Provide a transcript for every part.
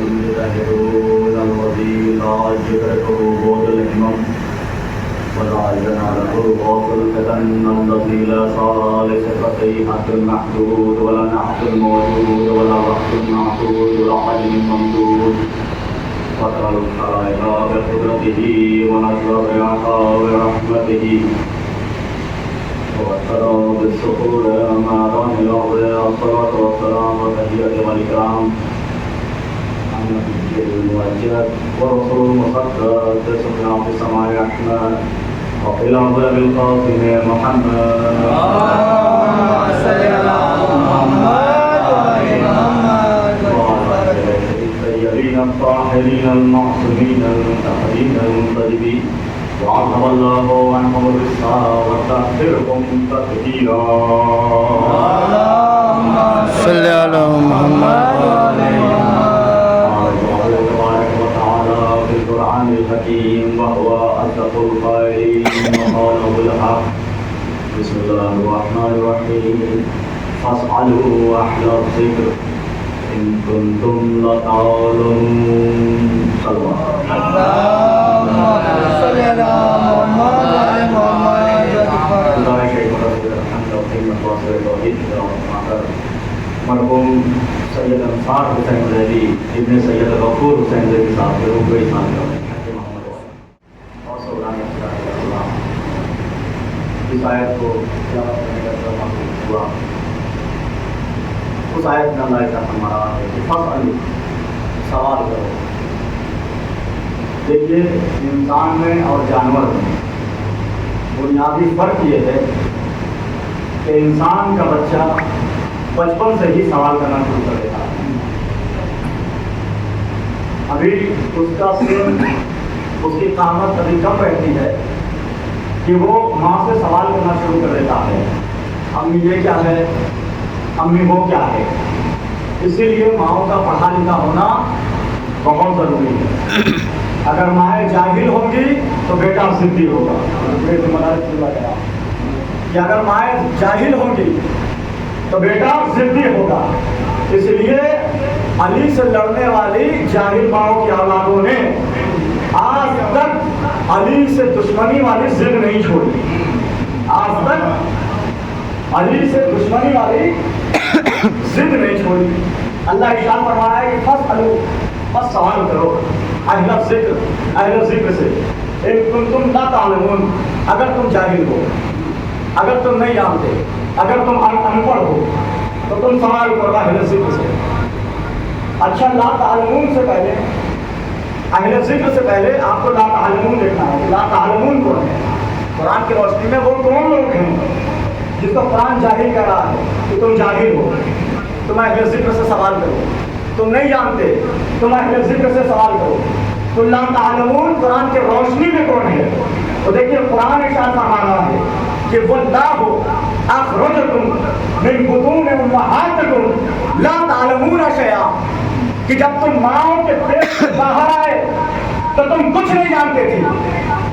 المجتهدون الذين أجرته بود الهمم ولا يناله الغافل فتن الذي لا ثالث فتيحة المحدود ولا نعت الموجود ولا وقت المعدود ولا حجم ممدود وترى الخلائق بقدرته ونشر بعطاء رحمته وترى بالسحور ما دام الأرض الصلاة والسلام وتحية والإكرام عن نبي الموجه ورسول المصدق سبحانه في السماء الرحمن وفي الأرض بالقاسم محمد اللهم صل على محمد وعلى محمد الطيبين الطاهرين المعصومين المنتقدين المنتجبين وعظم الله عنهم الرزق وتغفرهم تطهيرا اللهم صل على محمد قال الله تبارك وتعالى في القرآن الحكيم وهو أصدق القائلين وقوله الحق بسم الله الرحمن الرحيم فاسألوا أهل الذكر إن كنتم لا تعلمون اللهم صل على محمد وعلى محمد مرحوم سید انصار حسین ذیلی ابن سید غفور حسین ذیلی صاحب کے روح کو سال اس آیت کو تلاوت کرنے کا موقع ہوا. اس آیت میں اللہ کا فرما رہا ہے کہ فاسألوا سوال کرو. دیکھیے انسان میں اور جانور میں بنیادی فرق یہ ہے کہ انسان کا بچہ بچپن سے ہی سوال کرنا شروع کر دیتا ہے. ابھی اس کا سن اس کی قامت ابھی کم رہتی ہے کہ وہ ماں سے سوال کرنا شروع کر دیتا ہے امی یہ کیا ہے, امی وہ کیا ہے. اسی لیے ماؤں کا پڑھا لکھا ہونا بہت ضروری ہے. اگر مائیں جاہل ہوں گی تو بیٹا ضدی ہوگا. کہ اگر مائیں جاہل ہوں گی تو بیٹا ضدی ہوگا. اس لیے علی سے لڑنے والی جاہل ماؤں کی اولادوں نے آج تک علی سے دشمنی والی ضد نہیں چھوڑی. آج تک علی سے دشمنی والی ضد نہیں چھوڑی. اللہ ارشاد فرما رہا ہے کہ فاسألوا, بس سوال کرو اہل ذکر سے ان کنتم لا تعلمون, اگر تم جاہل ہو, اگر تم نہیں جانتے, اگر تم ان پڑھ ہو تو تم سوال کرو اہل ذکر سے. اچھا لا تعلمون سے پہلے, اہل ذکر سے پہلے آپ کو لا تعلمون دیکھنا ہے. لا تعلمون کون ہے؟ قرآن کی روشنی میں وہ کون لوگ ہیں جس کو قرآن جاہل کہہ رہا ہے کہ تم جاہل ہو, تم اہل ذکر سے سوال کرو. تم نہیں جانتے, تم اہل ذکر سے سوال کرو. تو لا تعلمون قرآن کی روشنی میں کون ہے؟ تو دیکھیے قرآن ارشاد فرما رہا ہے کہ واللہ اخرجکم من بطون امہاتکم لا تعلمون شیئا, کہ جب تم ماؤں کے پیٹ سے باہر آئے تو تم کچھ نہیں جانتے تھے.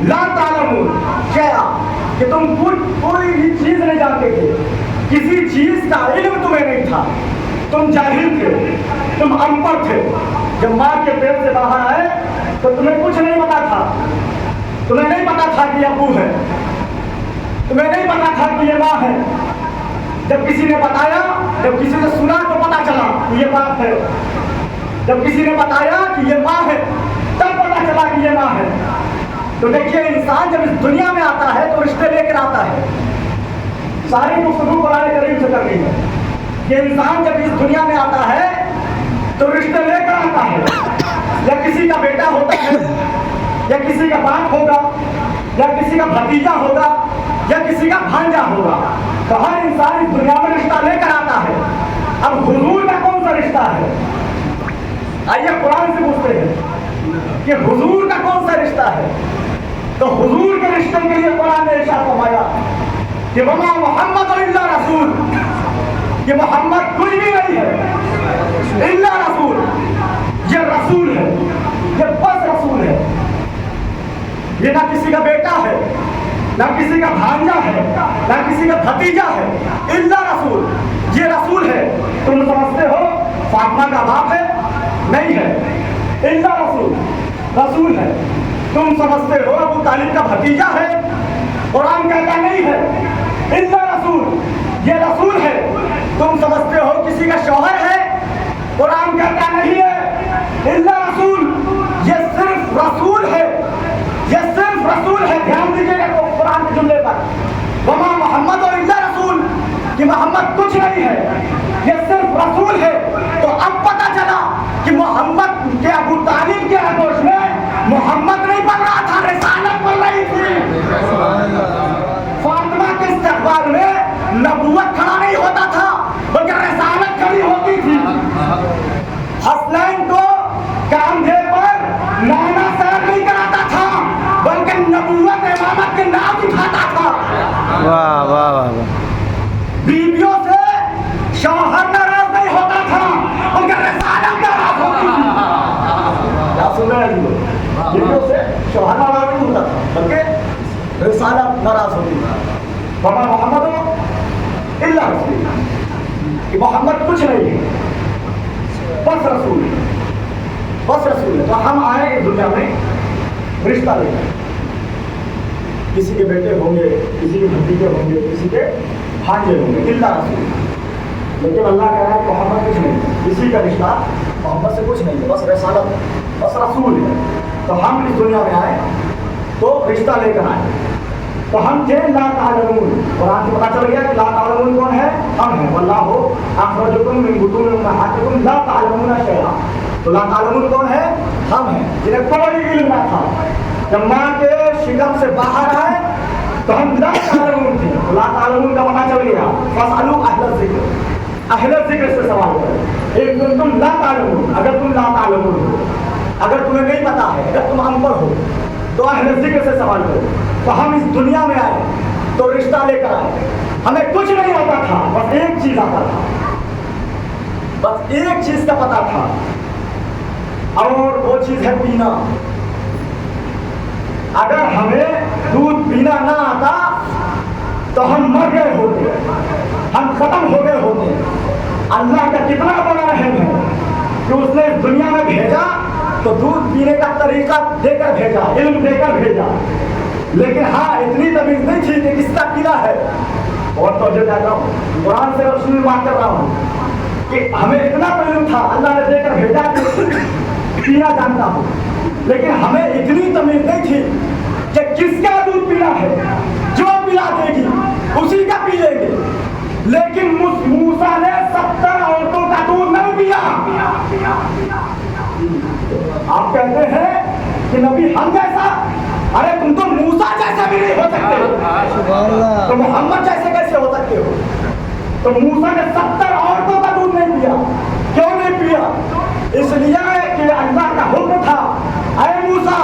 لا تعلمون شیئا, کہ تم کوئی بھی چیز نہیں جانتے تھے, کسی چیز کا علم تمہیں نہیں تھا, تم جاہل تھے, تم ان پڑھ تھے. جب ماں کے پیٹ سے باہر آئے تو تمہیں کچھ نہیں پتا تھا. تمہیں نہیں پتا تھا کہ یہ ابو ہے, تمہیں نہیں پتا تھا کہ یہ ماں ہے. جب کسی نے بتایا, جب کسی نے سنا تو پتا چلا کہ یہ باپ ہے. جب کسی نے بتایا کہ یہ ماں ہے تب پتا چلا کہ یہ ماں ہے. تو دیکھیے انسان جب اس دنیا میں آتا ہے تو رشتے لے کر آتا ہے. ساری گفتگو قرآن کریم سے کر رہی ہے کہ انسان جب اس دنیا میں آتا ہے تو رشتے لے کر آتا ہے. یا کسی کا بیٹا ہوتا ہے, یا کسی کا باپ ہوگا, یا کسی کا بھتیجا ہوگا, یا کسی کا بھانجا ہوگا. تو ہر انسان اس دنیا میں رشتہ لے کر آتا ہے. اب حضور کا کون سا رشتہ ہے؟ آئیے قرآن سے پوچھتے ہیں کہ حضور کا کون سا رشتہ ہے. تو حضور کے رشتے کے لیے قرآن نے ارشاد فرمایا کہ وما محمد الا رسول, کہ محمد کوئی بھی نہیں ہے الا رسول, یہ رسول ہے, یہ بس رسول ہے. یہ نہ کسی کا بیٹا ہے, نہ کسی کا بھانجا ہے, نہ کسی کا بھتیجا ہے, الا رسول, یہ رسول ہے. تم سمجھتے ہو فاطمہ کا باپ ہے؟ نہیں ہے. इल्ला रसूल, रसूल है। तुम समझते हो अबू तालिब का भतीजा है, कुरान कहता नहीं है इल्ला रसूल, ये रसूल है। तुम समझते हो किसी का शौहर है, कुरान कहता नहीं है इल्ला रसूल, ये सिर्फ रसूल है, ये सिर्फ रसूल है। ध्यान दीजिएगा तो कुरान के जुमले पर, वमा मोहम्मद और इल्ला रसूल, कि मोहम्मद कुछ नहीं है, ये सिर्फ रसूल है। तो अब पता चला कि मोहम्मद के अबू तालिब के आगोश में मोहम्मद नहीं बन रहा था, रिसालत बन रही थी। फातिमा के इस्तकबाल में नबूवत खड़ा नहीं होता था, बल्कि रिसालत खड़ी होती थी। हसनैन को कांधे पर नाना सर नहीं कराता था, बल्कि नबूवत इमामत के नाम उठाता था। वाह वाह वाह वाह। बीवियों से शौहर नाराज नहीं होता था, उनका रिसालत नाराज होती थी। क्या सुन रहे हैं लोग? बीवियों से शौहर नाराज नहीं होता था, बल्कि रिसालत नाराज होती थी। वमा मोहम्मद इल्ला रसूल, कि मोहम्मद कुछ नहीं है, बस रसूल है, बस रसूल है। तो हम आए इस दुनिया में रिश्ता लेकर, किसी के बेटे होंगे, किसी के भतीजे होंगे, किसी के भांजे होंगे, इल्ला रसूल। लेकिन अल्लाह कह रहा है मोहम्मद कुछ नहीं, किसी का रिश्ता मोहम्मद से कुछ नहीं है, बस रिसालत है, बस रसूल है। तो हम इस दुनिया में आए तो रिश्ता लेकर आए। तो हम थे ला तालमून, कुरान से पता चल गया कि ला तालमून कौन है, हम हैं। वल्लाहु अखरजकुम मिन बुतून उम्महातिकुम ला तालमून शैआ। तो ला तालमून कौन है, हम हैं, जिन्हें कोई इल्म ना था। जब माँ के शिकम से बाहर आए तो हम ला तालमून थे। तो ला तालमून का पता चल गया। फसअलू अहल ज़िक्र, अहल ज़िक्र से सवाल करो। एक दिन तुम ला तालमून, अगर तुम ला तालमून हो, अगर तुम्हें नहीं पता है, अगर तुम अनपढ़ हो, तो अहल ज़िक्र से सवाल करो। तो हम इस दुनिया में आए तो रिश्ता लेकर आए। हमें कुछ नहीं आता था, बस एक चीज आता था, बस एक चीज का पता था, और वो चीज है पीना। अगर हमें दूध पीना ना आता तो हम मर गए होते, हम खत्म हो गए होते। अल्लाह का कितना बड़ा रहम है कि उसने इस दुनिया में भेजा तो दूध पीने का तरीका देकर भेजा, इल्म देकर भेजा। लेकिन हाँ, इतनी तमीज नहीं थी कि किसका पीना है। और तो जो कहता हूँ, कुरान से रोशनी बात कर रहा हूँ कि हमें इतना तो इल्म था, अल्लाह ने देकर भेजा कि पीना जानता हूँ। लेकिन हमें इतनी तमीज नहीं थी कि किसका दूध पीना है, जो पिला देगी उसी का पी लेंगे। लेकिन मूसा ने 70 औरतों का दूध नहीं पिया। आप कहते हैं कि नबी हम जैसा, अरे तुम तो मूसा जैसे भी नहीं हो सकते, तो मोहम्मद जैसे कैसे हो सकते हो? तो मूसा ने 70 औरतों का दूध नहीं पिया। क्यों नहीं पिया? इसलिए कि अल्लाह का हुक्म था, अरे मूसा,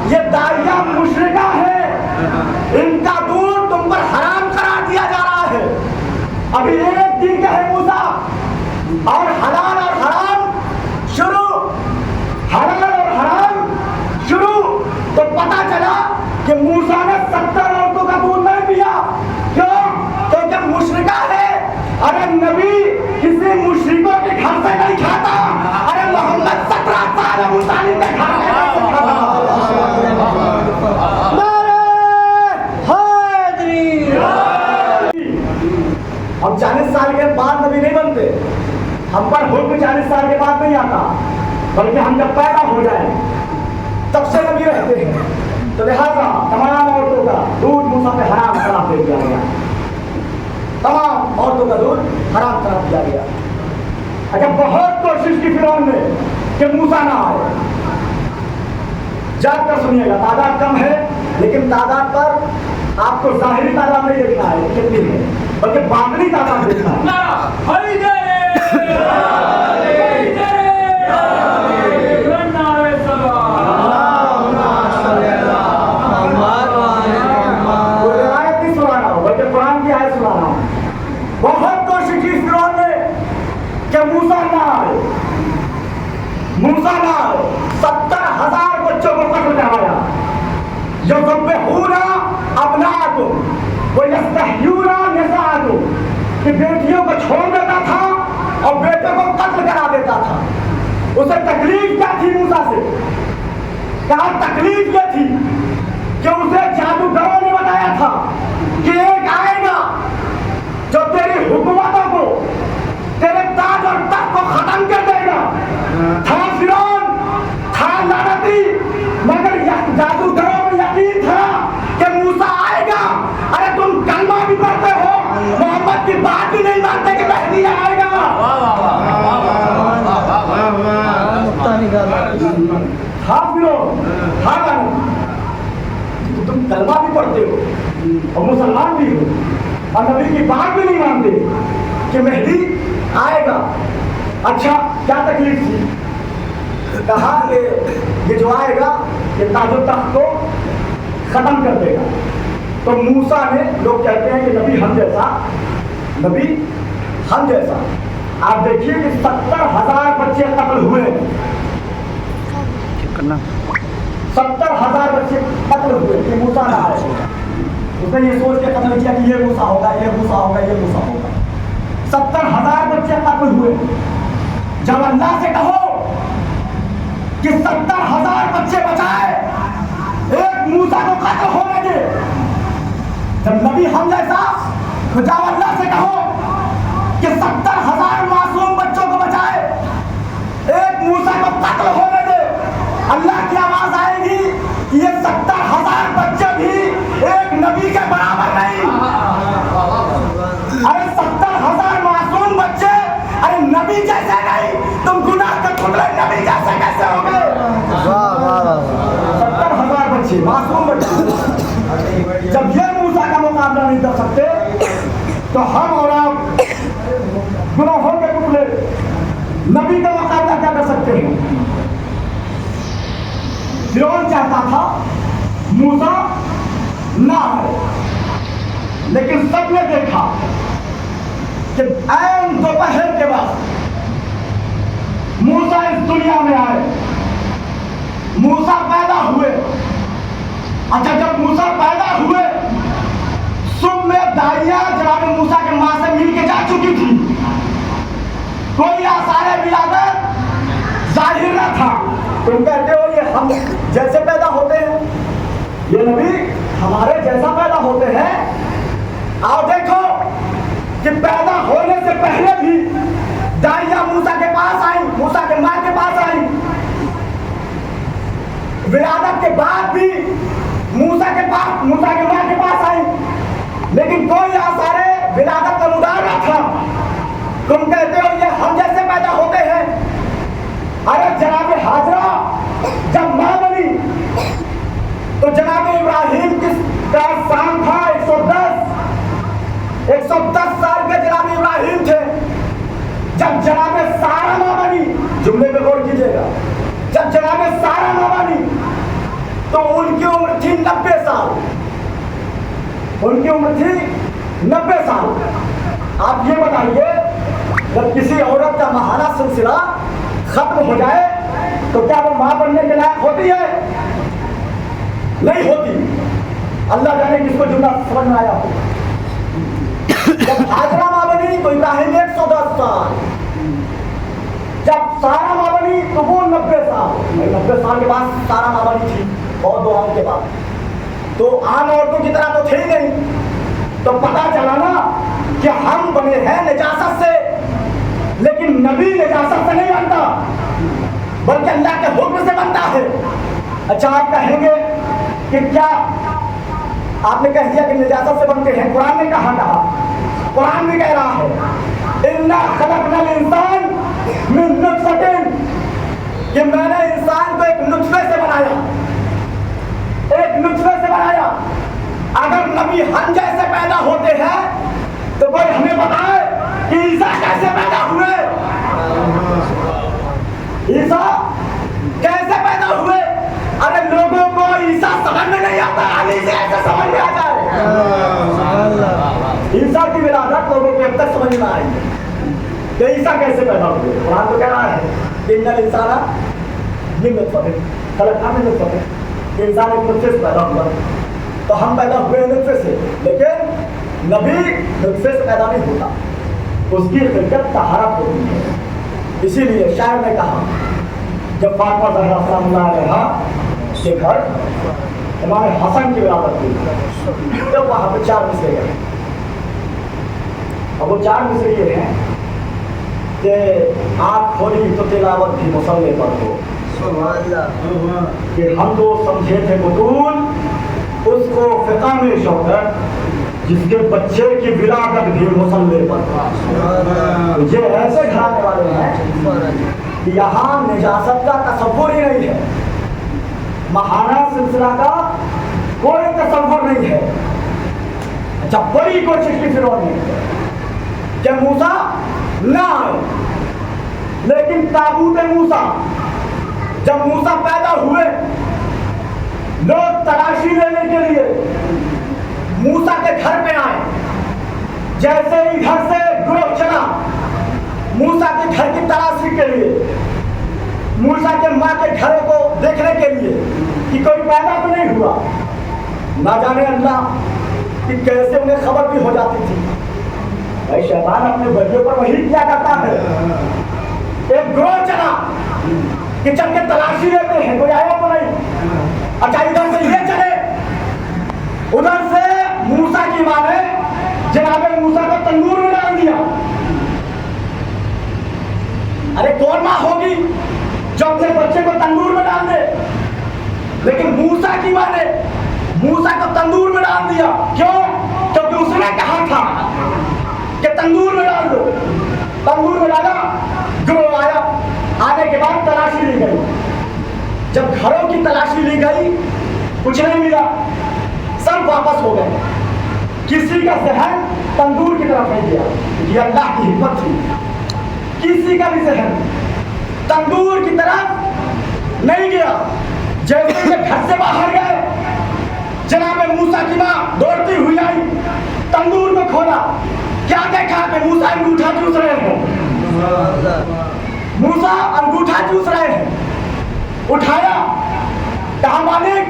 ये दाइया मुशरिका है, इनका दूध तुम पर हराम करार दिया जा रहा है। अभी एक दिन का है मूसा, और हलाल और हराम शुरू, हलाल और हराम शुरू। तो पता चला कि मूसा ने 70 औरतों का दूध नहीं पिया। क्यों? क्योंकि मुशरिका है। अरे नबी किसी मुशरिकों के घर से नहीं खाता। अरे मोहम्मद 17 साल अबू तालिब के घर में नहीं खाता। हम 40 साल के बाद नबी नहीं बनते, हम पर हुक्म 40 साल के बाद नहीं आता, बल्कि हम जब पैदा हो जाए तब से नबी रहते हैं। तो लिहाजा तमाम औरतों का दूध मूसा पे हराम करार दे दिया गया, तमाम औरतों का दूध हराम करार दिया गया। अच्छा, बहुत कोशिश की फिरौन ने कि मूसा ना आए। जाग कर सुनिएगा, तादाद कम है, लेकिन तादाद पर आपको जाहिरी तादाद नहीं देखना है कितनी है, बल्कि बातनी तादाद देखना है। बहुत कोशिश की फिरौन ने कि मूसा ना आए, मूसा ना आए। 70,000 बच्चों को कत्ल कराया। युज़ब्बिहूना अब्नाअकुम व यस्तहयूना निसाअकुम, कि बेटियों को छोड़ देता था और बेटों को कत्ल करा देता था। उसे तकलीफ क्या थी मूसा से? तुम कलमा भी पढ़ते हो और मुसलमान भी हो और नबी की बात भी नहीं मानते कि मेहदी आएगा। अच्छा, क्या तकलीफ थी? कहा कि ये जो आएगा ये ताजुल तख्त को खत्म कर देगा। तो मूसा ने, लोग कहते हैं कि नबी हम जैसा। आप देखिए कि 70,000 बच्चे कत्ल हुए, 70,000 बच्चे कत्ल हुए कि मूसा ना आए। उसने ये सोच के कत्ल किया कि ये मूसा होगा, ये मूसा होगा, ये मूसा होगा। 70,000 बच्चे कत्ल हुए। जब अल्लाह से कहो कि 70,000 बच्चे बचाए, एक मूसा को कत्ल होने दे। जब नबी हम जैसा, तो जब अल्लाह से कहो कि 70,000 मासूम बच्चों को बचाए, एक मूसा को कत्ल होने दे, अल्लाह की आवाज आएगी कि ये 70,000 बच्चे भी एक नबी के बराबर नहीं। अरे 70,000 मासूम बच्चे, अरे नबी जैसे नहीं, तुम गुनाह के टुकड़े नबी जैसे कैसे हो गए? 70,000 बच्चे, मासूम बच्चे। जब ये मूसा का मुकाबला नहीं कर सकते, तो हम और आप गुनाहों के टुकड़े नबी का मुकाबला क्या कर सकते हैं? फिरौन चाहता था मूसा ना आए, लेकिन सबने देखा कि ऐन दोपहर के बाद मूसा इस दुनिया में आए, मूसा पैदा हुए। अच्छा, जब मूसा पैदा हुए, सुबह में दाइया जनाब मूसा के मां से मिल के जा चुकी थी। कोई आसार विलादत जाहिर न था। तुम कहते हो ये हम जैसे पैदा होते हैं, ये नबी हमारे जैसा पैदा होते हैं। आओ देखो कि पैदा होने से पहले भी दाइया मूसा के पास आई, मूसा के मां के पास आई। विलादत के बाद भी मूसा के मां के पास आई, लेकिन कोई आसारे विलादत का मुदार न था। तुम कहते हो ये हम जैसे पैदा होते हैं। अरे जनाब हाजरा जब मां बनी तो जनाब इब्राहिम का साल था 110 साल के जनाब इब्राहिम थे। जब जनाब सारा मां बनी, जुमले पे गौर कीजिएगा, जब जनाब सारा मां बनी तो उनकी उम्र थी 90 साल। उनकी उम्र थी 90 साल। आप ये बताइए, जब किसी औरत का महाना सिलसिला खत्म हो जाए तो क्या वो मां बनने के लायक होती है? नहीं होती। अल्लाह जाने किसको जुमला समझ में आया हो। जब हाजरा मां बनी तो इब्राहिम 110 साल। जब सारा मां बनी तो वो 90 साल। 90 साल के बाद सारा मां बनी थी, बहुत दुआओं के बाद। तो आम औरतों की तरह तो थे ही नहीं। तो पता चला ना कि हम बने हैं निजासत से, लेकिन नबी निजासत से नहीं बनता, बल्कि अल्लाह के हुक्म से बनता है। अच्छा, आप कहेंगे कि क्या आपने कह दिया कि निजासत से बनते हैं, कुरान ने कहा? कुरान भी कह रहा है इन्ना खलक़नल इंसान मिन नुत्फ़तिन, कि मैंने इंसान को एक नुत्फे से बनाया, एक नुत्फे से बनाया। अगर नबी हम जैसे पैदा होते हैं तो कोई हमें बताए कि ईसा कैसे पैदा हुए? ईसा कैसे पैदा हुए? अरे लोगों को ईसा समझ में नहीं आता, अली से ऐसे समझ में आ जाए। ईसा की विलादत लोगों को अब तक समझ में आई कि ईसा कैसे पैदा हुए। कुरान तो कह रहा है इन्नल इंसाना मिन नुत्फ़तिन खलक़नाहु मिन नुत्फ़तिन, इंसान एक नुत्फे से पैदा हुआ। तो हम पैदा हुए नुत्फे से, लेकिन नबी नुत्फे से पैदा नहीं होता, उसकी खिलकत तहारत होती है। इसीलिए शायर ने कहा, जब फातिमा ज़हरा सल्लल्लाहु अलैहा के घर इमाम हसन की विलादत हुई, तो वहाँ पे 4 मिसरे गए। अब वो 4 मिसरे ये हैं कि आँख खोली तो तिलावत भी मुसल्ले पर हो, कि हम तो समझे थे बुतूल उसको फिक़ा में शौकत, जिसके बच्चे की विलादत भी मुसल्ले पर। ये ऐसे घराने वाले हैं कि यहाँ निजासत का तसव्वुर ही नहीं है, महाना सिलसिला का कोई तसव्वुर नहीं है। अच्छा, बड़ी कोशिश की फिरौन ने कि मूसा ना आए, लेकिन ताबूत मूसा, जब मूसा पैदा हुए, लोग तलाशी लेने के लिए मूसा के घर पे आए। जैसे ही घर से ग्रोह चला मूसा के घर की तलाशी के लिए, मूसा के माँ के घर को देखने के लिए कि कोई पैदा तो नहीं हुआ। ना जाने अल्लाह कि कैसे उन्हें खबर भी हो जाती थी। भाई शैतान अपने बच्चों पर वही क्या करता है, एक ग्रोह चला कि चल के तलाशी लेते हैं, कोई आया तो नहीं। अच्छा, इधर से ये चले, उधर से मूसा की माँ ने जनाबे मूसा को तंदूर में डाल दिया। अरे कौन माँ होगी जो अपने बच्चे को तंदूर में डाल दे, लेकिन मूसा की माँ ने मूसा को तंदूर में डाल दिया। क्यों? क्योंकि उसने कहा था कि तंदूर में डाल दो। तंदूर में डाला, ग्रोह आया, आने के बाद तलाशी ली गई। जब घरों की तलाशी ली गई, कुछ नहीं मिला, सब वापस हो गए। किसी का जहन तंदूर की तरफ नहीं गया, ये अल्लाह की हिम्मत थी। किसी का भी जहन तंदूर की तरफ नहीं गया। जैसे ही घर से बाहर गए, जनाबे मूसा की माँ दौड़ती हुई आई, तंदूर को खोला, क्या देखा कि मूसा अंगूठा चूस रहे हैं। मूसा अंगूठा चूस रहे हैं। उठाया, कहा मालिक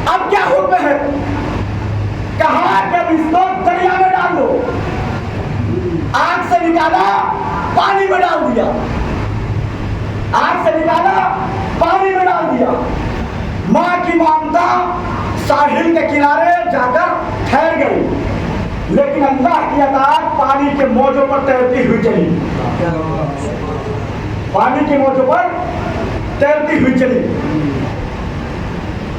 अब क्या हुक्म है? कहा कि अब इसको दरिया में डाल दो। आग से निकाला, पानी में डाल दिया। आग से निकाला, पानी में डाल दिया। माँ की ममता साहिल के किनारे जाकर ठहर गई, लेकिन अल्लाह की अताअत पानी के मौजों पर तैरती हुई चली। पानी के मौजों पर तैरती हुई चली।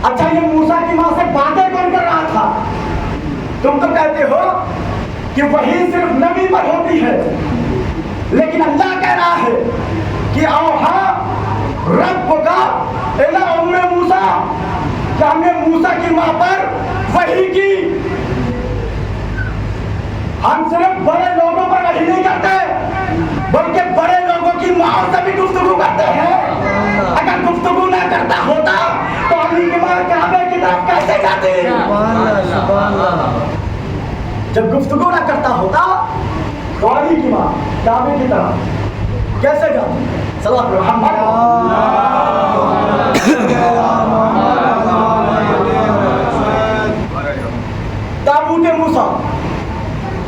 अच्छा, ये मूसा की माँ से बातें कौन कर रहा था? तुम तो कहते हो कि वही सिर्फ नबी पर होती है, लेकिन अल्लाह कह रहा है कि औहा रब्बुका इला उम्मे मूसा, कि हमने मूसा की माँ पर वही की। हम सिर्फ बड़े लोगों पर वही नहीं करते, बल्कि बड़े लोगों की माँ से भी गुफ्तगू करते हैं। अगर गुफ्तगू ना करता होता तो अली की माँ काबे की तरफ कैसे जाती? जब गुफ्तगू ना करता होता तो अली की माँ काबे की तरफ कैसे जाती? सलात मोहम्मद। ताबूत मूसा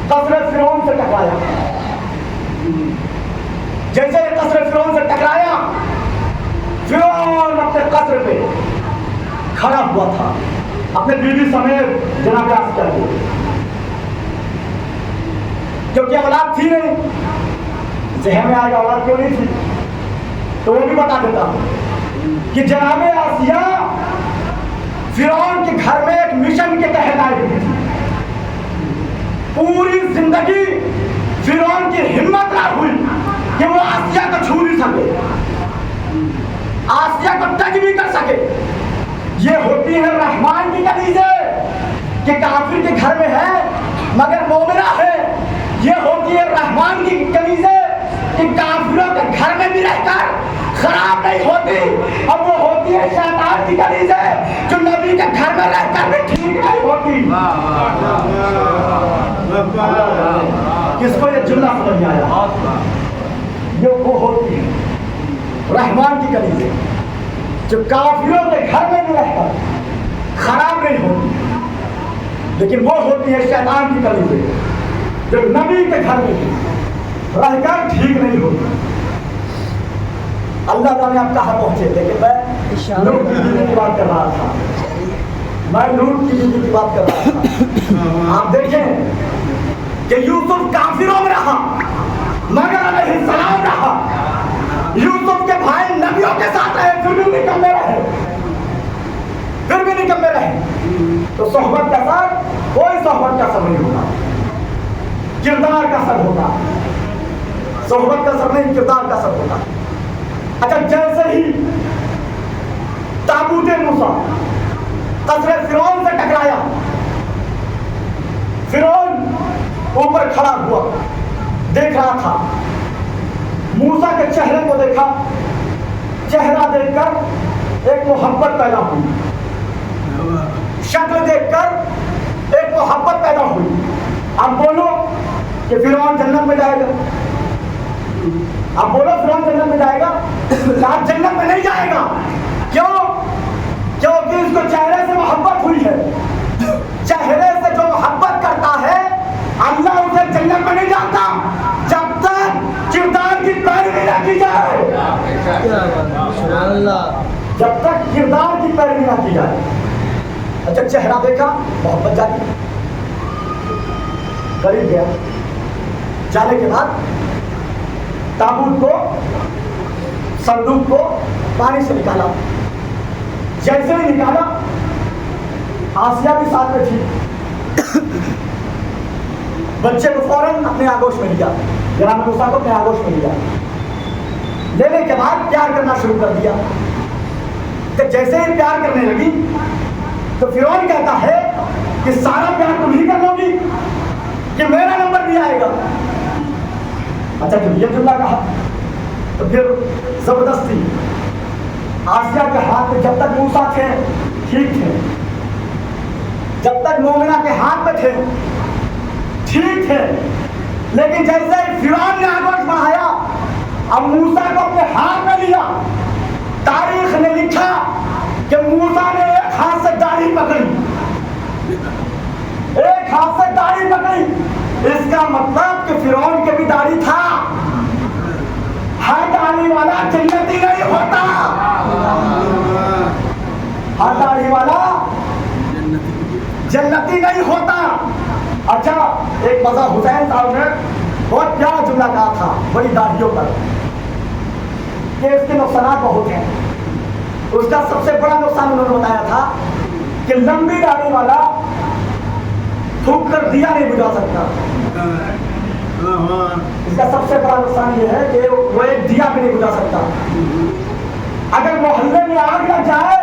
कसरे फिरौन से टकराया। जैसे कसरे फिरौन से टकराया, फिरौन अपने कसर पे खड़ा हुआ था, अपने बीवी समेत जनाब आसिया को, क्योंकि औलाद थी नहीं। जहन में आएगा औलाद क्यों नहीं थी, तो वो भी बता देता हूं कि जनाब आसिया फिरौन के घर में एक मिशन के तहत आई हुई थी। पूरी जिंदगी फिरौन की हिम्मत ना हुई कि वो आसिया को छू नहीं सके, आसिया को टच भी कर सके। ये होती है रहमान की कलीजे कि काफिर के घर में है मगर मोमिना है। ये होती है रहमान की कलीजे कि काफिरों के घर में भी रहकर खराब नहीं होती। अब वो होती है शैतान की कलीजे जो नबी के घर में रहकर भी ठीक नहीं होती। किसको ये जुमला समझ आया? ये वो होती है रहमान की कलीजे जो काफिरों के घर में भी रहकर खराब नहीं होती, लेकिन वो होती है शैतान की कलीजे जो नबी के घर में भी रहकर ठीक नहीं होती। अल्लाह जाने आप कहाँ पहुंचे, लेकिन मैं लूट की बीवी की बात कर रहा था। मैं लूट की बीवी की बात कर रहा था। आप देखें कि यूसुफ काफिरों में रहा मगर अलैहिस्सलाम रहा। यूसुफ के भाई नबियों के साथ रहे, फिर भी निकम्मे रहे, फिर भी निकम्मे रहे। तो सोहबत का सर कोई सोहबत का सर नहीं होता, किरदार का सर होता। सोहबत का सर नहीं, किरदार का सर होता। اچھا جیسے ہی تابوت موسیٰ قصر فرعون سے ٹکرایا، فرعون اوپر کھڑا ہوا دیکھ رہا تھا، موسیٰ کے چہرے کو دیکھا، چہرہ دیکھ کر ایک محبت پیدا ہوئی، شکل دیکھ کر ایک محبت پیدا ہوئی۔ اب بولو کہ فرعون جنت میں جائے گا؟ اب بولو فرعون جنت میں جائے گا؟ آپ جنت میں نہیں جائے گا۔ کیوں؟ کیونکہ اس کو چہرے سے محبت ہوئی ہے۔ چہرے سے جو محبت کرتا ہے اللہ اسے جنت میں نہیں جاتا جب تک کردار کی پیروی نہ کی جائے، جب تک کردار کی پیروی نہ کی جائے۔ اچھا چہرہ دیکھا، محبت جاتی، قریب گیا، جانے کے بعد تابوت کو، صندوق کو پانی سے نکالا، جیسے ہی نکالا آسیہ بھی ساتھ میں تھی، بچے کو فوراً اپنے آگوش میں لیا، جناب موسیٰ کو اپنے آگوش میں لیا، لینے کے بعد پیار کرنا شروع کر دیا۔ کہ جیسے ہی پیار کرنے لگی تو فرعون کہتا ہے کہ سارا پیار تم ہی کر لو گی کہ میرا نمبر بھی آئے گا؟ اچھا جب یہ جملہ کہا تو پھر زبردستی آسیہ کے ہاتھ میں، جب تک موسیٰ تھے ٹھیک تھے، جب تک مومنہ کے ہاتھ میں تھے ٹھیک تھے، لیکن جیسے فرعون نے آگوش بڑھایا، اب موسیٰ کو اپنے ہاتھ میں لیا، تاریخ نے لکھا کہ موسیٰ نے ایک ہاتھ سے داڑھی پکڑی، ایک ہاتھ سے داڑھی پکڑی۔ اس کا مطلب کہ فرعون کے بھی داڑھی تھا۔ ہر داڑھی والا جنتی نہیں ہوتا، ہر داڑھی والا جنتی نہیں ہوتا۔ اچھا ایک مزہ حسین صاحب نے بہت پیارا جملہ کہا تھا بڑی داڑھیوں پر کہ اس کے نقصانات بہت ہیں۔ اس کا سب سے بڑا نقصان انہوں نے بتایا تھا کہ لمبی داڑھی والا تھوک کر دیا نہیں بجھا سکتا۔ اس کا سب سے بڑا نقصان یہ ہے کہ وہ ایک دیا بھی نہیں بجھا سکتا۔ اگر محلے میں آگ لگ جائے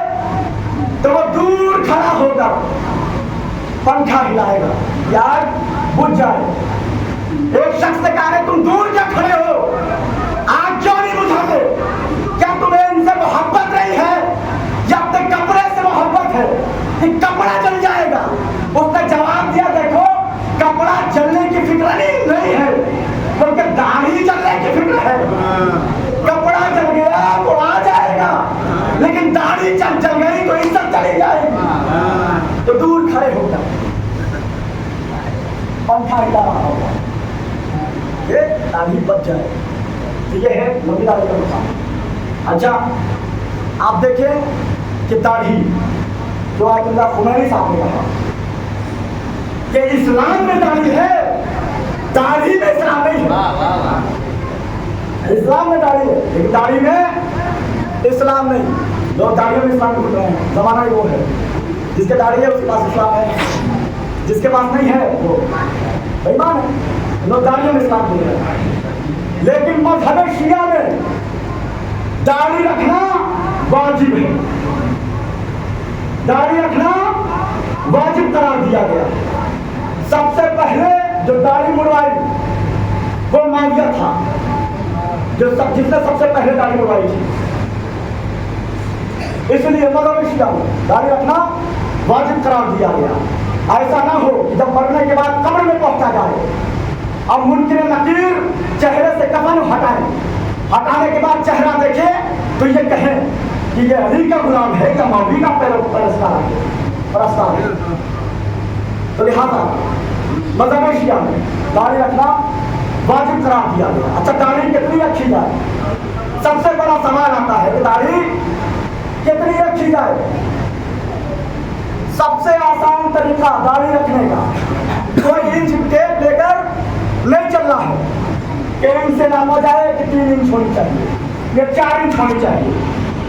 تو وہ دور کھڑا ہو کر پنکھا ہلائے گا یا آگ بجھ جائے۔ ایک شخص سے کہا تم دور کیا کھڑے ہو، آگ کیوں نہیں بجھاتے؟ کیا تمہیں ان سے محبت نہیں ہے یا اپنے کپڑے سے محبت ہے کہ کپڑا جل جائے گا؟ اس نے جواب دیا دیکھو کپڑا جلنے کی فکر نہیں ہے بلکہ داڑھی جلنے کی فکر ہے۔ کپڑا جل گیا تو آ جائے گا، لیکن داڑھی جل گئی تو عزت چلی جائے گی۔ تو دور کھڑے ہو کر پنکھا ہلا رہا ہوگا، یہ داڑھی بچ جائے، یہ ہے لمبی داڑھی کا نقصان۔ اچھا آپ دیکھیں کہ داڑھی جو آیت اللہ خمینی صاحب نے کہا کہ اسلام میں داڑھی ہے، داڑھی میں اسلام نہیں ہے۔ اسلام میں داڑھی ہے لیکن داڑھی میں اسلام نہیں۔ لوگ داڑھیوں میں اسلام ڈھونڈ رہے ہیں، زمانہ ہی وہ ہے، جس کے داڑھی ہے اس کے پاس اسلام ہے، جس کے پاس نہیں ہے وہ بے ایمان ہے۔ لوگ داڑھیوں میں اسلام ڈھونڈ رہے ہیں، لیکن مذہب شیعہ میں داڑھی رکھنا واجب ہے، داڑھی رکھنا واجب قرار دیا گیا۔ سب سے پہلے جو داڑھی مڑوائی وہ معاویہ تھا، جس نے سب سے پہلے داڑھی مڑوائی تھی۔ اس لیے مذہب شیعہ میں داڑھی رکھنا واجب قرار دیا گیا۔ ایسا نہ ہو کہ جب مرنے کے بعد قبر میں پہنچا جائے اب منکر نکیر چہرے سے کفن ہٹائیں، ہٹانے کے بعد چہرہ دیکھے تو یہ کہیں کہ یہ علی کا غلام ہے یا مولوی کا پرستار ہے۔ تو لہٰذا مذہب شیعہ میں داڑھی رکھنا واجب قرار دیا گیا۔ اچھا داڑھی کتنی رکھی جائے؟ سب سے بڑا سوال آتا ہے کہ داڑھی کتنی رکھی جائے؟ سب سے آسان طریقہ داڑھی رکھنے کا، کوئی انچ ٹیپ لے کر نہیں چلنا ہے کہ انچ سے ناپا جائے کہ 3 انچ ہونی چاہیے یا 4 انچ ہونی چاہیے۔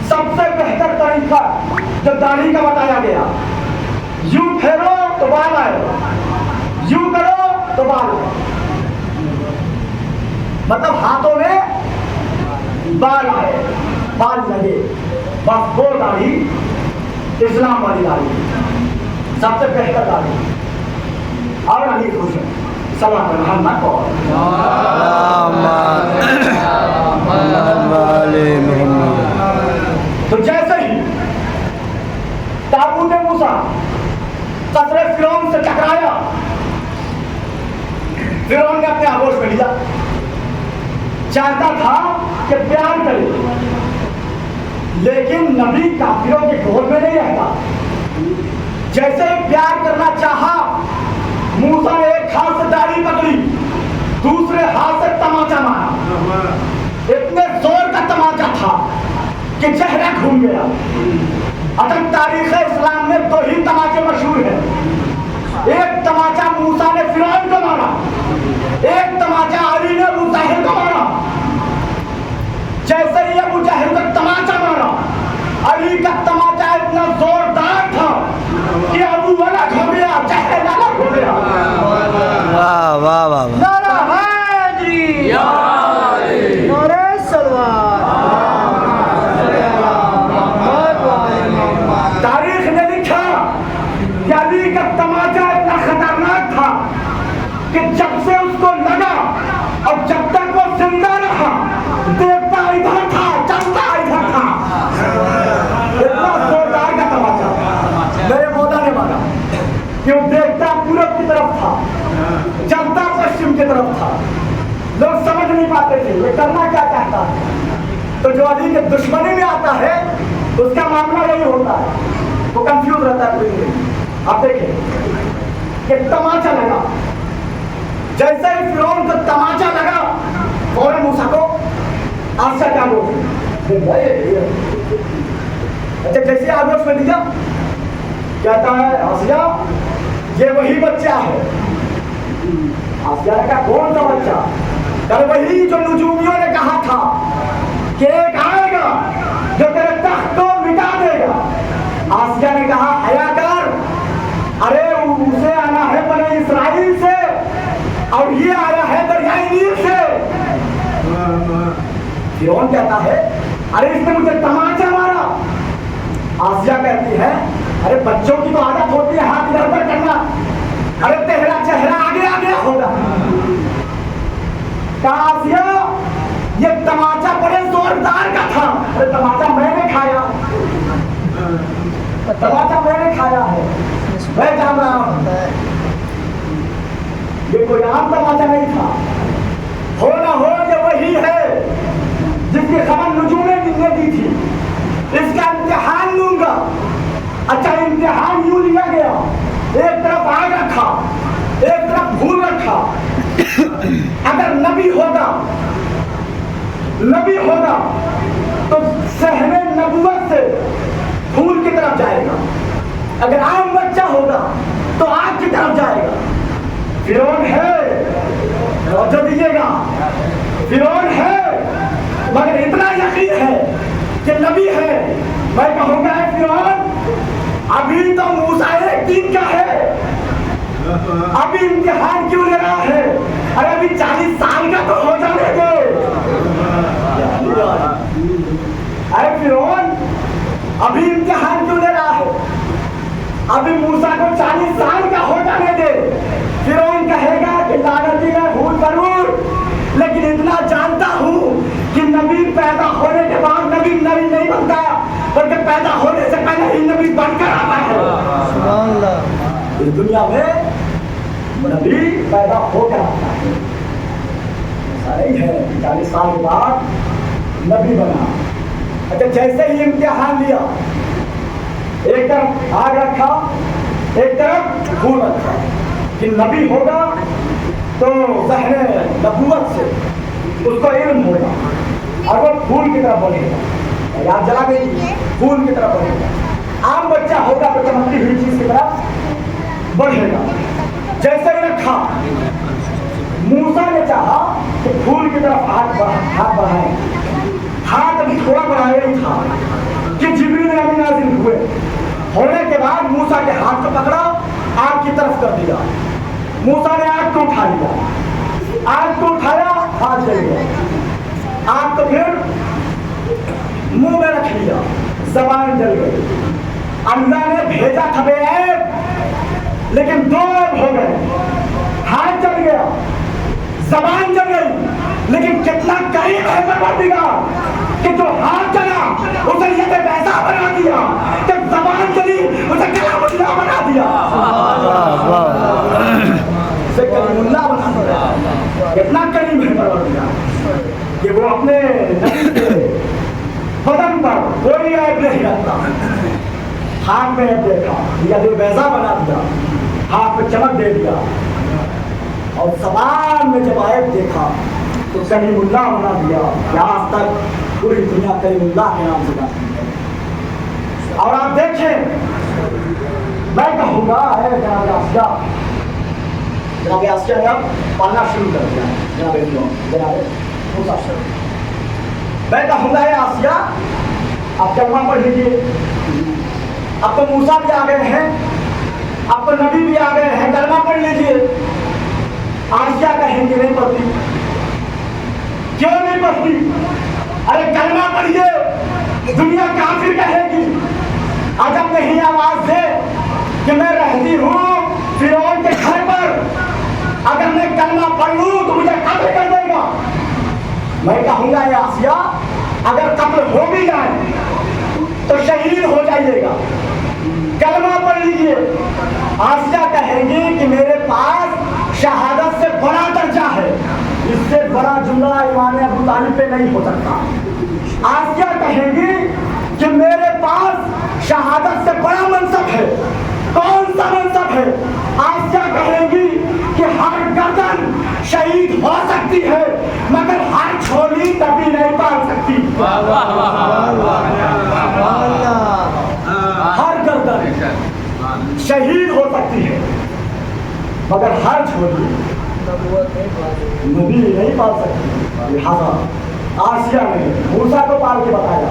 سب سے بہتر طریقہ جو داڑھی کا بتایا گیا، یوں پھیرو تو بال آئے، یوں کرو تو بال آئے، مطلب ہاتھوں میں بال آئے۔ बाल लगे, बस वो दाढ़ी इस्लाम वाली दाढ़ी, सबसे बेहतर दाढ़ी। और अली खुश है, सलाम मोहम्मद को। तो जैसे ही ताबूत मूसा कसरे फिरौन से टकराया, फिरौन ने अपने आगोश में लिया, चाहता था कि प्यार करे, लेकिन नबी काफिरों के गोद में नहीं रहता। जैसे ही प्यार करना चाहा, मूसा ने एक हाथ से दाढ़ी पकड़ी, दूसरे हाथ से तमाचा मारा। इतने जोर का तमाचा था कि चेहरा घूम गया। अगर तारीख इस्लाम में दो ही तमाचे मशहूर हैं, एक तमाचा मूसा ने फिरौन को मारा, एक तमाचा अली ने अबू जाहिल को मारा। जैसे ही अबू जाहिल को तमाचा मारा, अली का तमाचा इतना जोरदार था कि अबू अलग हो गया, जाहिल अलग हो गया। वाह वाह वाह वाह। नारा हैदरी, नारे सलवार, तारीख ने लिखा कि अली का तमाचा इतना खतरनाक था कि जब से उसको लगा और जब तक वो जिंदा रहा, देखता इधर था, चलता इधर था। इतना जोरदार का तमाचा मेरे मौला ने मारा कि वो देखता पूरब की तरफ था, चलता पश्चिम की तरफ था। लोग समझ नहीं पाते थे ये करना क्या चाहता है। तो जो अली के दुश्मनी में आता है उसका मामला यही होता है, वो कंफ्यूज रहता है पूरी जिंदगी। आप देखें कि तमाचा लगा, जैसे ही फिरौन को तमाचा लगा, फौरन मूसा को आशा का आगोश अच्छा जैसे आगोश में दिया, कहता है आसिया ये वही बच्चा है। आसिया ने कहा कौन सा बच्चा? कल वही जो नुजूमियों ने कहा था कि एक आएगा जो तेरे तख्त को मिटा देगा। आसिया ने कहा हया कर, अरे उसे आना है बने इस्राइल से और ये आया है दरियाई नील से। फिरौन कहता है अरे इसने मुझे तमाचा मारा। आसिया कहती है अरे बच्चों की तो आदत होती है हाथ इधर उधर करना, अरे तेरा चेहरा आगे आगे होगा। आसिया ये तमाचा बड़े जोरदार का था। अरे तमाचा मैंने खाया, तमाचा मैंने खाया है, मैं जान रहा हूं ये कोई आम तमाचा नहीं था। हो ना हो ये वही है जिसकी खबर नुजूमे ने दी थी। इसका इम्तिहान लूंगा। अच्छा इम्तिहान यूं लिया गया, एक तरफ आग रखा, एक तरफ फूल रखा। अगर नबी होगा तो सहने नबुवत से फूल की तरफ जाएगा, अगर आम बच्चा होगा तो आग की तरफ जाएगा। फिरौन है और जो दीजिएगा फिरौन है, मगर इतना यकीन है कि नबी है। मैं कहूँगा फिरौन अभी तो मूसा एक दिन का है, अभी इम्तिहान क्यों ले रहा है? अरे अभी 40 साल का तो हो जाने दे। अरे फिरौन अभी इम्तिहान क्यों ले रहा है? अभी मूसा को 40 साल का हो जाने दे। फिरौन कहेगा कि लानती मैं हूँ जरूर, लेकिन इतना जानता हूँ कि नबी पैदा होने के बाद नबी नहीं बनता, बल्कि पैदा होने से पहले ही नबी बनकर आता है। सुभान अल्लाह। इस दुनिया में नबी पैदा होकर आता है, ऐसा नहीं है 40 साल के बाद नबी बना। अच्छा जैसे ही इम्तिहान लिया, एक तरफ आग रखा, एक तरफ फूल रखा कि नबी होगा तो ज़हने नबूवत से उसको इल्म होगा और वो फूल की तरफ बनेगा। याद जला गई, फूल की तरफ बनेगा। आम बच्चा होगा तो चमकती हुई चीज की तरफ बढ़ेगा। जैसे ही रखा, मूसा ने चाहा कि फूल की तरफ हाथ बढ़ाए, हाथ अभी थोड़ा बढ़ाया ही था कि जिब्रील अमीन नाज़िल हुए। होने के बाद मूसा के हाथ को पकड़ा, आग की तरफ कर दिया। मूसा ने आग को उठा लिया, आग को उठाया, हाथ जल गया। आग को फिर मुंह में रख लिया, जबान जल गई। अल्लाह ने भेजा था बेऐब, लेकिन दो ऐब हो गए, हाथ जल गया, जबान जल गई, लेकिन कितना करीब है परवरदिगार कि जो हाथ जला उसे ये वैसा बना दिया, कि जबान जली उसे कलामुल्लाह बना दिया, उसे कलीमुल्लाह बना दिया। कितना करीब है परवरदिगार कि वो अपने बदन पर कोई ऐब नहीं रखता। हाथ में ऐब देखा, या जो वैसा बना दिया, हाथ में चमक दे दिया, और जबान में जब ऐब देखा तो कलीमुल्लाह बना दिया कि आज तक पूरी दुनिया कलीमुल्लाह के नाम से जानती है। और आप देखें, मैं कहूँगा है जनाब आसिया ने अब पालना शुरू कर दिया, जनाब मूसा शरीफ। मैं कहूँगा है आसिया, अब कलमा पढ़ लीजिए। अब तो मूसा भी आ गए हैं, अब तो नबी भी आ गए हैं, कलमा पढ़ लीजिए। आसिया कहेंगे नहीं पढ़ती, क्यों नहीं पढ़ती? अरे कलमा पढ़िए, दुनिया काफिर कहेगी। अजब नहीं आवाज से कि मैं रहती हूँ फिरौन के घर पर, अगर मैं कलमा पढ़ लूँ तो मुझे कत्ल कर देगा। मैं कहूँगा ये आसिया, अगर कत्ल हो भी जाए तो शहीद हो जाइएगा, कलमा पढ़ लीजिए। आसिया कहेंगी कि मेरे पास शहादत से बड़ा दर्जा है, इससे बड़ा जुमला ईमान अबू तालिब पे नहीं हो सकता। आसिया कहेंगी कि मेरे पास शहादत से बड़ा मनसब है। कौन सा मनसब है? आसिया कहेंगी कि हर गर्दन शहीद हो सकती है, मगर हर छोली कभी नहीं पाल सकती। हर गर्दन शहीद हो सकती है, मगर हर छोली नबी नहीं पाल सकती। लिहाजा आसिया ने मूसा को पाल के बताया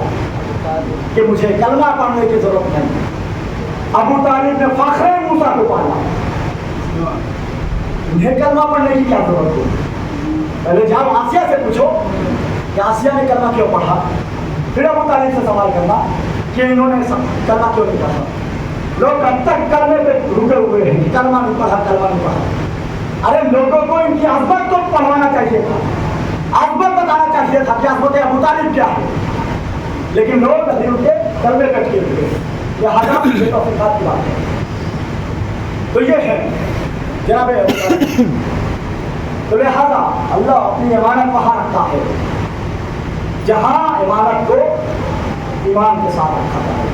कि मुझे कलमा पढ़ने की जरूरत नहीं। अबू तालिब ने फख्रे मूसा को पाला, उन्हें कलमा पढ़ने की क्या जरूरत है? पहले जाओ आसिया से पूछो कि आसिया ने कलमा क्यों पढ़ा, फिर अबू तालिब से सवाल करना कि इन्होंने कलमा क्यों नहीं पढ़ा। लोग अब तक कलमे पे रुके हुए हैं कि कलमा नहीं पढ़ा, कलमा नहीं पढ़ा। अरे लोगों को इनकी अज़मत तो पढ़वाना चाहिए था, अज़मत बताना चाहिए था कि अज़मत अबू तालिब क्या है, लेकिन लोग अभी उनके कलमे पे अटके हुए हैं। ये हज़ार की बात है। तो ये है जनाब अबू तालिब। तो लिहाजा अल्लाह अपनी इमानत वहाँ रखता है जहाँ इमानत को ईमान के साथ रखा जाए।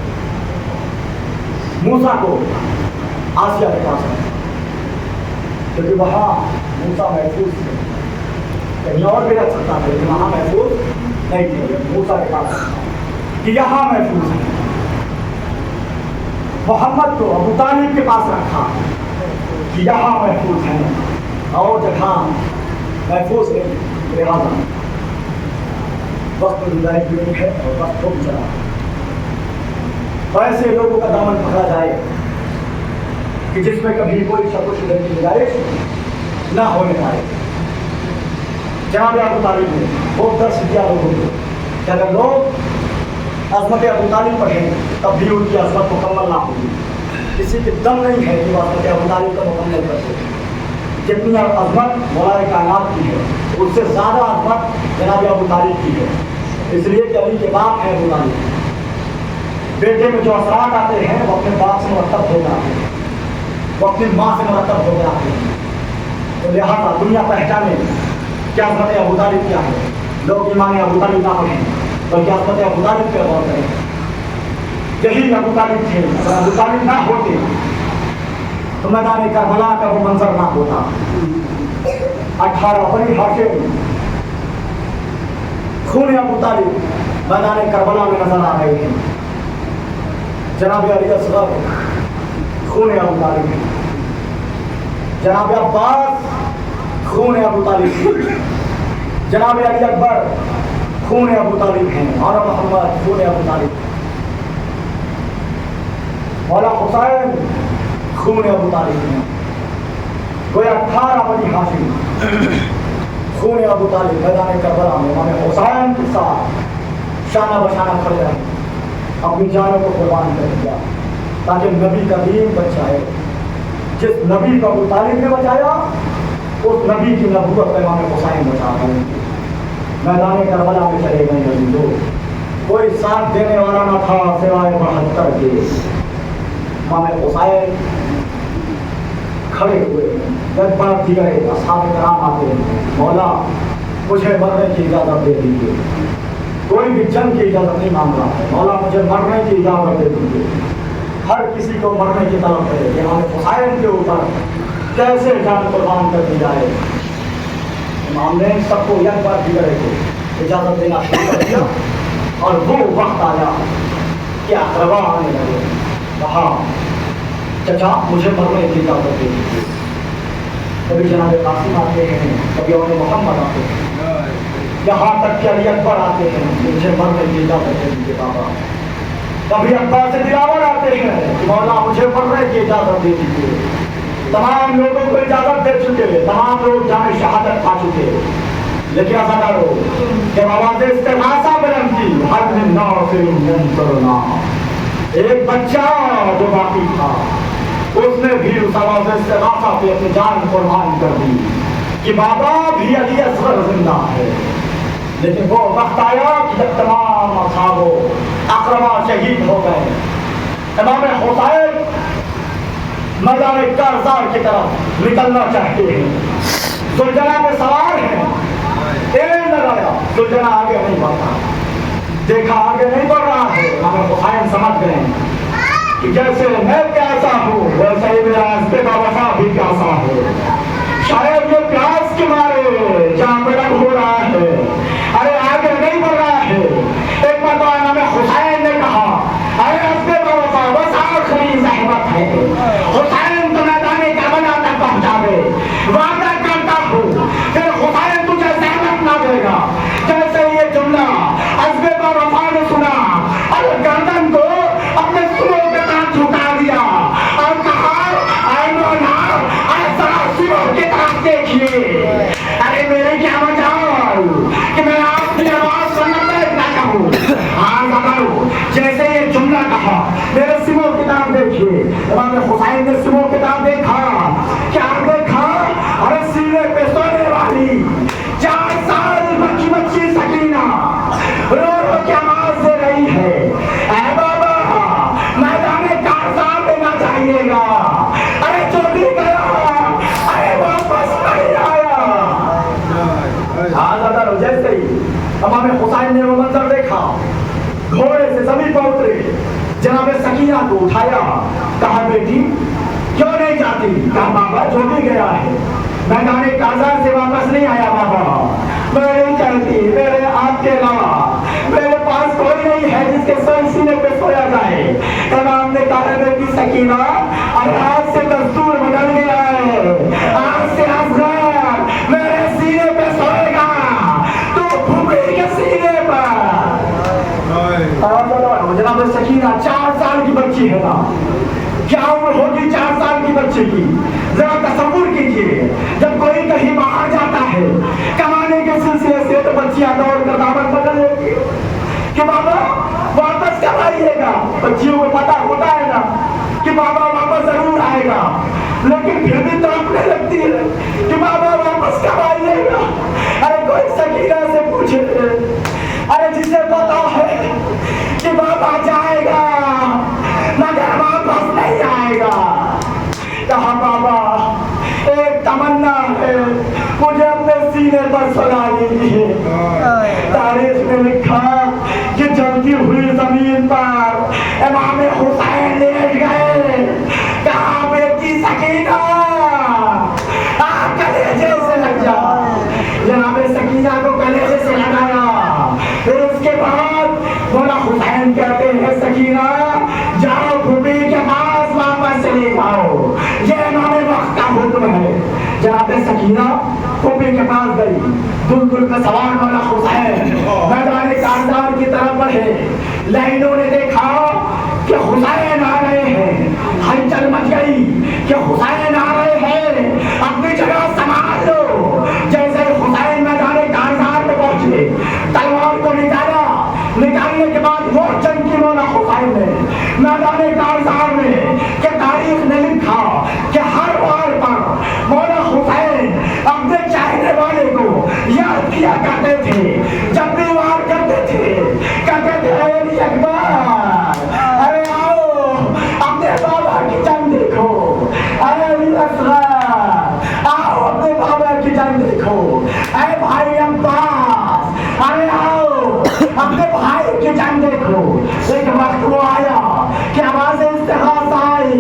मूसा को आसिया के पास रखा, क्योंकि वहाँ मूसा महफूज थे, कहीं और भी रख सकता था, लेकिन वहाँ महफूज नहीं थे। मूसा के पास रखा कि यहाँ महफूज है। मोहम्मद को अबू तालिब के पास रखा कि यहाँ महफूज है, और जगह महफूज नहीं। लिहाजा वक्त गुजारिश भी है और वक्त खूब चला, ऐसे लोगों का दामन पकड़ा जाए कि जिसमें कभी कोई शक शुबे की गुजारिश ना होने पाए। जनाब अबू तालिब ने बहुत दर्श दिया लोगों को कि अगर लोग अज़मत अबू तालिब पढ़ें तब भी उनकी अज़मत मुकम्मल ना होगी। किसी के दम नहीं है कि अज़मत अबू तालिब का मुकम्मल कर सके। जितनी अज़मत मौलाए कायनात की है, उससे ज़्यादा अज़मत जनाब अबू तालिब की है, इसलिए कि अली के बाप है अबू तालिब। बेटे में जो असरात आते हैं वो अपने बाप से मुरतब हो जाते हैं, वो अपनी माँ से मुरतब हो जाते हैं। तो लिहाजा दुनिया पहचाने क्या अज़मत अबू तालिब क्या है। लोग ईमान अबू तालिब ना पढ़ें, बल्कि अज़मत अबू तालिब पे गौर करें। यही अबू तालिब थे। अगर अबू तालिब ना होते तो मैदान करबला का वो मंजर ना होता। 18 बनी हाशिम खून अबू तालिब मैदान करबला में नजर आ रहे हैं। जनाब अली असगर खून अबू तालिब, जनाब अब्बास खून अबू तालिब, जनाब अली अकबर खून अबू तालिब हैं, और मोहम्मद खून अबू तालिब, मौला हुसैन खून अबू तालिब हैं। कोई 18 बनी हाशिम खून अबू तालिब मैदान करबला में इमाम हुसैन के साथ शाना बशाना खड़े रहे, अपनी जानों को कुर्बान कर दिया ताकि नबी का दीन बच जाए। जिस नबी को अबू तालिब ने बचाया, उस नबी की नबूवत इमाम हुसैन बचा गए। मैदान करबला में चले गए नबी लोग, कोई साथ देने वाला न था सिवाय 72 के। इमाम हुसैन खड़े हुए, जब बात दी गए असहाब कराम आते हैं, मौला मुझे मरने की इजाज़त दे दीजिए। कोई भी जंग की इजाज़त नहीं मांग रहा है, मौला मुझे मरने की इजाज़त दे दीजिए। हर किसी को मरने की तलब है, इमाम हुसैन के ऊपर कैसे जान कुर्बान कर दी जाए। इमाम ने सबको एक बार दी गए को इजाज़त देना शुरू कर दिया और वो वक्त आया कि अक़रबा आने लगे। कहा चचा मुझे मरने की इजाज़त दे दीजिए। कभी जनाब कासिम आते हैं, कभी और मोहम्मद आते हैं, यहाँ तक कि अली अकबर आते हैं, मुझे मरने की इजाज़त दे दीजिए बाबा। कभी अब्बास दिलावर आते हैं कि मौला मुझे मरने की इजाज़त दे दीजिए। तमाम लोगों को इजाज़त दे चुके, तमाम लोग जाने शहादत पा चुके, लेकिन ऐसा करो कि आवाज़ इस्तिग़ासा बुलंद की, हर दिन ना एक बच्चा जो बाकी था उसने भी उस आवाज़ इस्तिग़ासा पे अपनी जान कुर्बान कर दी कि बाबा भी अली असगर जिंदा है। लेकिन वो वक्त आया कि जब तमाम असहाबो अक़रबा शहीद हो गए, इमाम हुसैन मैदान कारज़ार की तरफ निकलना चाहते हैं। सुलझना में सवार है, तेल लगाया, सुलझना आगे नहीं बढ़ता, देखा आगे नहीं बढ़ रहा है। इमाम हुसैन समझ गए कि जैसे मैं प्यासा हूँ वैसे ही मेरा रास्ते का वफा भी प्यासा है। शायद ये प्यास के मारे जामरंग हो रहा है, अरे आगे नहीं बढ़ रहा है। एक मरतबा इमाम हुसैन ने कहा, अरे रास्ते का वफा बस आखिरी ज़हमत है, हुसैन तो मैदान करबला तक पहुंचा दे, वादा करता हूँ फिर हुसैन तुझे ज़हमत ना देगा। जैसे ये जुमला अज़्बे का वफा ने सुना और गर्दन को अपने सुनों के साथ झुका दिया और कहा, ऐ मौला ऐसा सुनों के साथ देखिए, अरे मेरे क्या मजाल कि मैं आपकी आवाज़ सुनना ना कहूँ। हाँ करो, जैसे ये जुमला कहा मेरे सिमों की तरफ देखिए। इमाम हुसैन ने सिमों की तरफ देखा, क्या देखा, अरे सीने पे सोने वाली 4 साल बच्ची बच्ची सकीना रो रो के आवाज़ दे रही है, ऐ बाबा मैदान कारज़ार में ना जाइएगा, अरे जो भी गया अरे वापस नहीं आया। हाँ जैसे ही इमाम हुसैन ने वो मंजर देखा, घोड़े से जमीन पर उतरे, जनाब सकीना को उठाया, कहा बेटी क्यों नहीं जाती? कहा बाबा जो भी गया है मैदान कारज़ार से वापस नहीं आया बाबा, मैं नहीं चाहती, मेरे आपके अलावा मेरे पास कोई नहीं है जिसके सीने पे सोया जाए। इमाम ने कहा बेटी सकीना अरे आज से दस्तूर बदल गया है, आज से असगर मेरे सीने पे सोएगा, तो भूमि के सीने पर। जनाब सकीना 4 साल की बच्ची है ना, क्या उम्र होगी 4 साल की बच्चे की? जरा तसव्वुर कीजिए, जब कोई कहीं बाहर जाता है कमाने के सिलसिले से तो बच्चियां दौड़ कर दामन पकड़ लेती है कि बाबा वापस कब आइएगा। बच्चियों को पता होता है ना कि बाबा वापस जरूर आएगा, लेकिन फिर भी तड़पने लगती है कि बाबा वापस कब आइएगा। अरे कोई सकीना से पूछे, अरे जिसे पता है कि बाबा जाएगा मगर वापस नहीं आएगा, कहा बाबा एक तमन्ना है मुझे अपने सीने पर सुला लीजिए। तारीख में लिखा कि जलती हुई जमीन पर इमाम हुसैन लेट गए, कहा बेटी सकीना कलेजे से लग जा। जनाब सकीना को कलेजे से लगाया, फिर उसके बाद बोला हुसैन कहते हैं सकीना जाओ भूमि के पास वापस चले जाओ, ये इमाम वक्त का हुक्म है। जनाब सकीना भूमि के पास गई, दुलदुल पे सवार वाला हुसैन मैदान कारज़ार की तरफ बढ़े। लाइनों ने देखा कि हुसैन आ रहे हैं, हलचल मच गई कि हुसैन आ रहे हैं, अपनी जगह संभाल लो। जैसे हुसैन मैदान कारज़ार में पहुंचे, तलवार को निकाला خزانے کارسار میں کہ تاریخ نے لکھا کہ ہر بار پر مولا حسین اپنے چاہنے والے کو یاد کیا کرتے تھے، جب بھی وار کرتے تھے کہتے تھے اے علی اکبر، ارے آؤ اپنے بابا کی جنگ دیکھو، اے علی اصغر آؤ اپنے بابا کی جنگ دیکھو، اے بھائی عباس ارے آؤ اپنے بھائی کی جنگ دیکھو۔ ایک وقت وہ آیا کہ آواز استغاثہ آئی،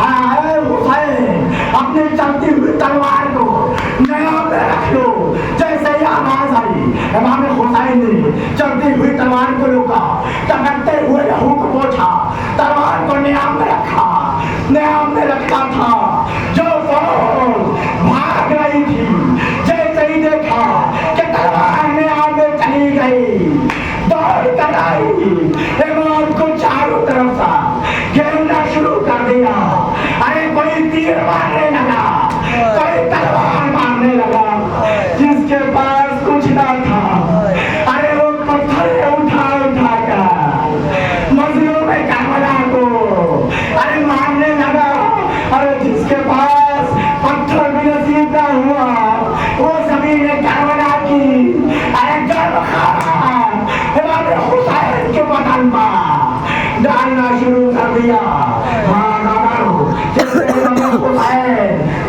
اے حسین اپنی چلتی ہوئی تلوار کو نیا میں رکھ لو۔ جیسے ہی آواز آئی امام حسین نے چلتی ہوئی تلوار کو روکا، ٹپکتے ہوئے لہو کو پوچھا، تلوار کو نیام میں رکھا، نیام میں رکھا تھا۔ جو فوج بھاگ رہی تھی جیسے ہی دیکھا کہ تلوار نیام میں چلی گئی، دوڑ کر آئی، امام کو چاروں طرف سے گھیرنا شروع کر دیا۔ ارے کوئی تیر مارنے لگا، کوئی تلوار مارنے لگا، جس کے پاس کچھ نہ تھا ارے وہ پتھر اٹھا اٹھا کر مظلوم کربلا کو ارے مارنے لگا۔ ارے جس کے پاس پتھر بھی نصیب نہ ہوا وہ زمین کربلا کی ارے گرم خارا امام حسین کے بدن پر ڈالنا شروع کر دیا۔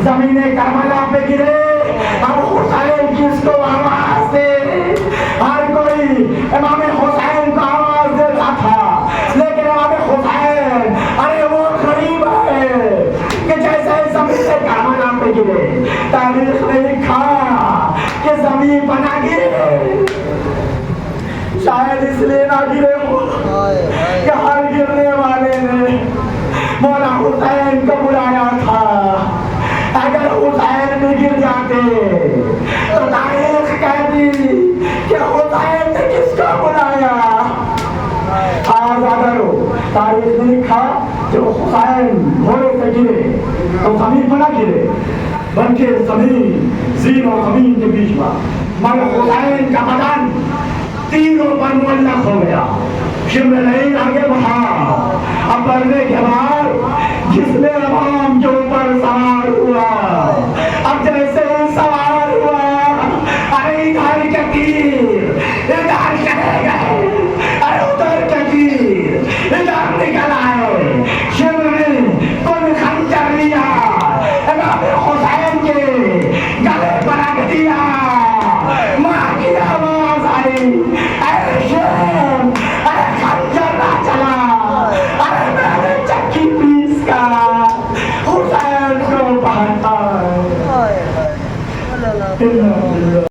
زمین کربلا پہ گرے، اب حسین کس کو آواز دے، ہر کوئی امام حسین کو آواز دیتا تھا، لیکن امام حسین ارے وہ غریب ہے کہ جیسے زمین کربلا پہ گرے تاریخ نے لکھا کہ زمین بنا گرے، شاید اس لیے نہ گرے ہو کہ ہر گرنے والے نے مولا حسین کو بلایا تھا۔ اگر حسین بھی گر جاتے تو تاریخ کہتی کہ حسین نے کس کو بلایا۔ اگر تاریخ نے لکھا جب حسین گھوڑے سے گرے تو زمین پر نہ گرے بلکہ زمین زین اور زمین کے بیچ میں، مگر حسین کا بدن تینوں پر معلق ہو گیا، شمر نہیں آگے بڑھا۔ اب بڑھنے کے بعد جس نے